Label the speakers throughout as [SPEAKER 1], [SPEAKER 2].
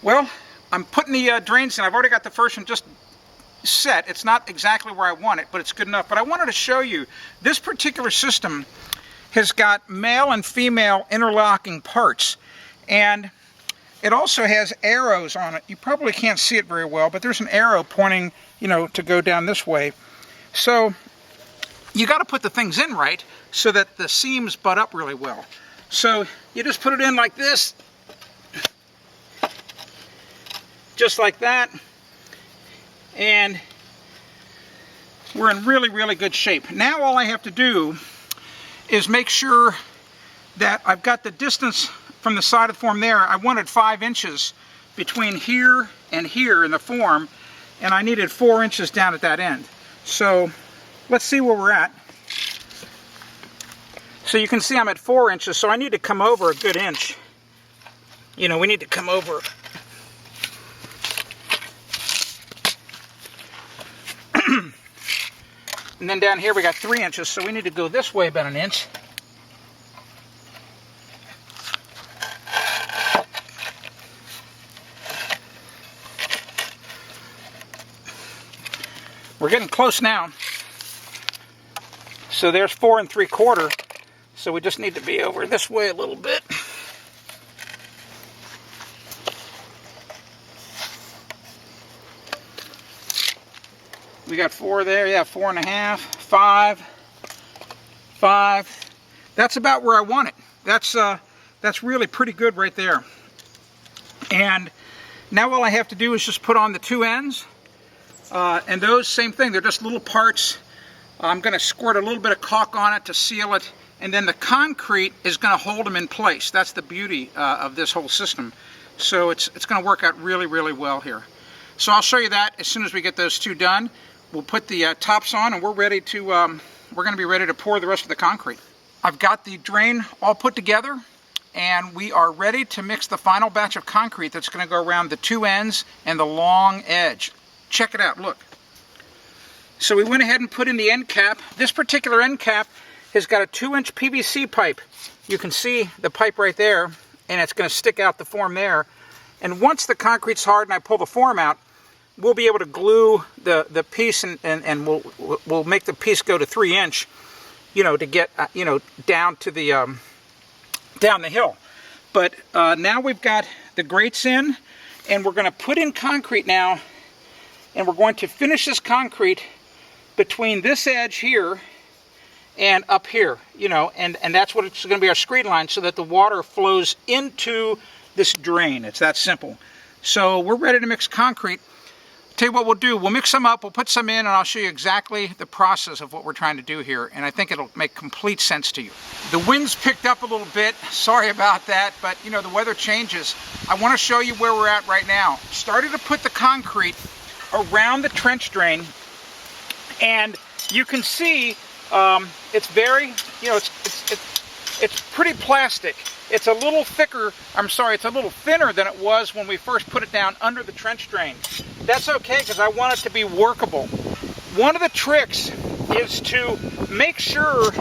[SPEAKER 1] Well, I'm putting the drains in. I've already got the first one just set. It's not exactly where I want it, but it's good enough. But I wanted to show you, this particular system has got male and female interlocking parts. And it also has arrows on it. You probably can't see it very well, but there's an arrow pointing, you know, to go down this way. So you got to put the things in right so that the seams butt up really well. So you just put it in like this, just like that, and we're in really, really good shape. Now all I have to do is make sure that I've got the distance from the side of the form there. I wanted 5 inches between here and here in the form, and I needed 4 inches down at that end. So let's see where we're at. So you can see I'm at 4 inches, so I need to come over a good inch. You know, we need to come over. And then down here we got 3 inches, so we need to go this way about 1 inch. We're getting close now. So there's 4 3/4. So we just need to be over this way a little bit. We got 4 there, yeah, 4 1/2, 5, 5. That's about where I want it. That's really pretty good right there. And now all I have to do is just put on the 2 ends. And those, same thing, they're just little parts. I'm going to squirt a little bit of caulk on it to seal it, and then the concrete is going to hold them in place. That's the beauty of this whole system. So it's going to work out really, really well here. So I'll show you that as soon as we get those 2 done. We'll put the tops on, and we're ready to we're going to be ready to pour the rest of the concrete. I've got the drain all put together, and we are ready to mix the final batch of concrete that's going to go around the 2 ends and the long edge. Check it out, look. So we went ahead and put in the end cap. This particular end cap has got a 2-inch PVC pipe. You can see the pipe right there, and it's going to stick out the form there. And once the concrete's hard and I pull the form out, we'll be able to glue the piece, and we'll make the piece go to 3-inch, you know, to get you know, down to the down the hill. But now we've got the grates in, and we're going to put in concrete now, and we're going to finish this concrete between this edge here and up here, you know, and that's what it's going to be, our screen line, so that the water flows into this drain. It's that simple. So we're ready to mix concrete. Tell you what we'll do, we'll mix some up, we'll put some in, and I'll show you exactly the process of what we're trying to do here, and I think it'll make complete sense to you. The wind's picked up a little bit, sorry about that, but you know, the weather changes. I want to show you where we're at right now. Started to put the concrete around the trench drain, and you can see it's very, you know, it's pretty plastic. It's a little thicker, it's a little thinner than it was when we first put it down under the trench drain. That's okay, because I want it to be workable. One of the tricks is to make sure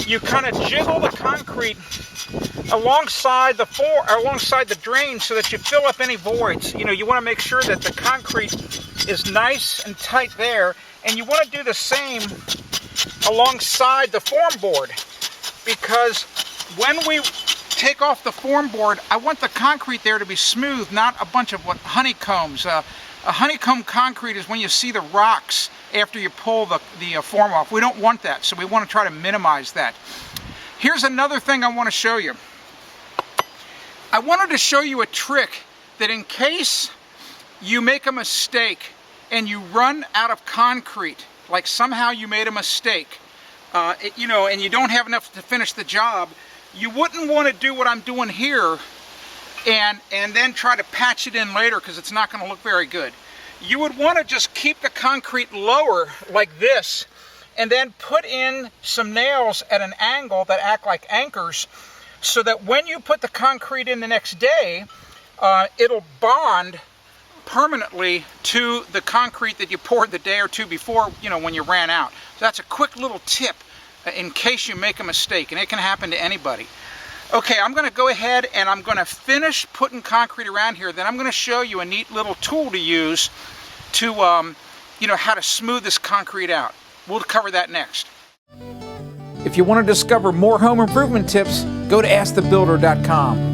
[SPEAKER 1] you kind of jiggle the concrete alongside the drain so that you fill up any voids. You know, you want to make sure that the concrete is nice and tight there, and you want to do the same alongside the form board, because when we take off the form board, I want the concrete there to be smooth, not a bunch of honeycombs. A honeycomb concrete is when you see the rocks after you pull the form off. We don't want that, so we want to try to minimize that. Here's another thing I want to show you. I wanted to show you a trick that, in case you make a mistake and you run out of concrete, like somehow you made a mistake, you know, and you don't have enough to finish the job, you wouldn't want to do what I'm doing here and then try to patch it in later, because it's not going to look very good. You would want to just keep the concrete lower like this, and then put in some nails at an angle that act like anchors, so that when you put the concrete in the next day, it'll bond permanently to the concrete that you poured the day or two before, you know, when you ran out. So that's a quick little tip in case you make a mistake, and it can happen to anybody. Okay, I'm going to go ahead and I'm going to finish putting concrete around here. Then I'm going to show you a neat little tool to use to, you know, how to smooth this concrete out. We'll cover that next. If you want to discover more home improvement tips, go to askthebuilder.com.